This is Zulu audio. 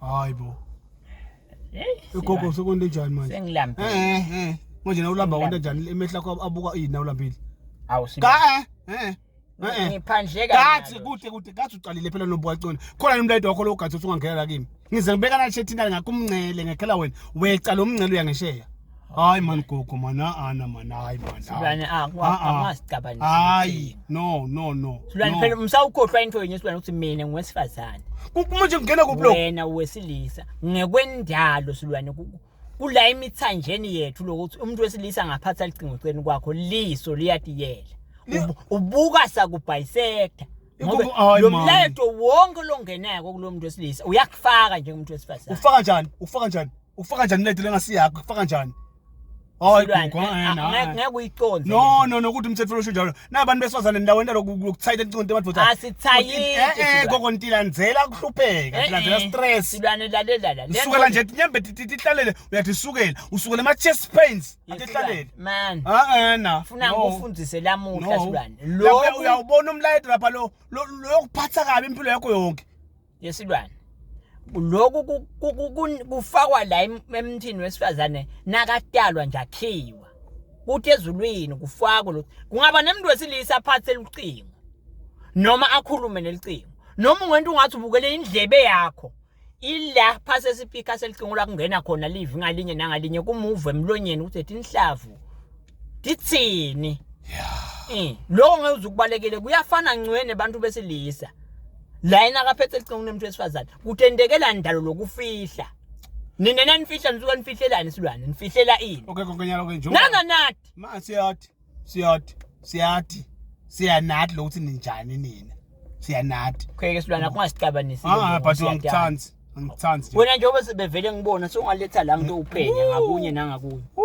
Hayibo. Ugogo sekonde njani manje? Sengilambile. Manje na ulamba wonke njani emehla kwabo abuka ini na ulambile? Awusiba. Ngiphandleka. Gathi kude gathi uqalile phela nobuwacona. Khona nomlayito wakho lo gathi usungangena kimi. Ngize ngibeka na chatini ngakumncele ngekhela wena. Weca lo mncele uyangisheya. Hayi man gogo mana hayi man. Silwane akwasicabanisi. Hayi no. Silwane phela umsawukhohlwa into yenye silwane ukuthi mina ngwesifazane. Manje ngena kuphi lo? Wena wesilisa. Ngekwendalo silwane kula imithanjeni yethu lokuthi umuntu wesilisa ngaphatha licingo ceni kwakho liso liyatiyela. Ubuka sakubhayiseka. Ngoba lo mlayito wonke longenako kulomuntu wesilisa uyakufaka nje umuntu wesifazane. Ufaka njani letho lengasiyakho ufaka njani? Hayi ngeke uyiconze. No ukuthi umthetho losho njalo. Nabantu besifazane ndaweni lokuthayitha incingo emadvodza. Asithayile. Kokontilandzela kuhlupheka, tilandzela stress. Silwane lalela. Usukela nje inyembe tihlalele uyathi usukela ama chest pains atihlalele. Man. Na. Ufuna ngikufundise lamuhla silwane. Lo uyawubona umlayito lapha lo lokuphatha kabi impilo yakho yonke. Yesilwane. Lokhu kufakwa la emthini wesifazane nakadalwa nje akhiwa kuthi ezulwini kufakwa lo kungaba nemuntu wesilisa aphathe licingo noma akhulume nelicingo noma ungento ungathi ubukele indlebe yakho ila phase esipika selicingo la kungena khona live ngalinye nangalinye kumuve emlonyeni ukuthi ethi inhlavu dithini lo ngeke uzukubalekele kuyafana ngcwene abantu besilisa la ina kaphethe licingo umuntu wesifazane kutendekela ndalo lokufihla nina nanifihla nisuka nifihlelani silwane nifihlela ini okay konkenyalo ke nje nanganathi ma siyanathi lokuthi ninjani nina siyanathi kheke silwane akungasicabanisi but angithandi wena nje obese bevele ngibona so ungaletha la ngito uphenya ngakunye nangakunye